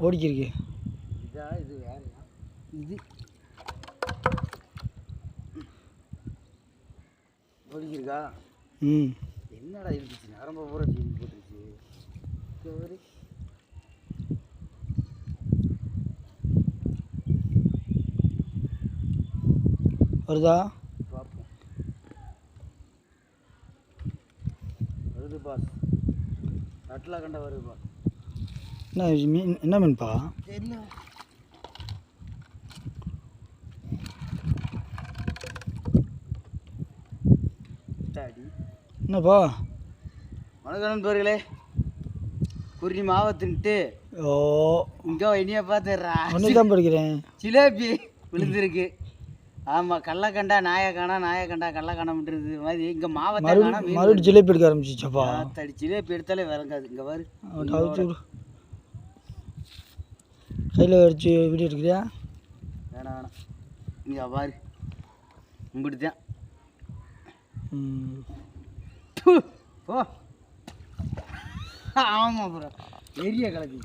ஓடிக்கிருக்கு. இதா இது வேறையா? இது ஓடிக்கிருக்கா? ம். என்னடா இருந்துச்சு? நரம்ப பூரா சீனி போட்டுருச்சு. வருதா? பார்ப்போம். வருது பாஸ். நட்டில் கண்ட வருது பாஸ். என்ன மீன்? என்ன மீன்ப்பா? தெரியல. என்னப்பா? வணக்கம் நண்பர்களே. குறிஞ்சி மாவை தின்ட்டு ஓ இங்கே இனிய பார்த்துடுறா. ஒன்று தான் படிக்கிறேன். ஜிலேபி விழுந்துருக்கு. ஆமாம், கள்ளக்கண்டா நாயக்கானா, நாயக்கண்டா கள்ளக்கானம்ன்றது மாதிரி இங்கே மாவை மறுபடியும் ஜிலேபி எடுக்க ஆரம்பிச்சிச்சப்பா. தடி ஜிலேபி எடுத்தாலே விளங்காது. இங்கே பாரு, கையில் வச்சு வீடியோ எடுக்கிறியா? வேணாம் வேணாம், இங்கே பாரு இப்படித்தான். போ. ஆமாம் ப்ரோ, பெரிய கலக்கு.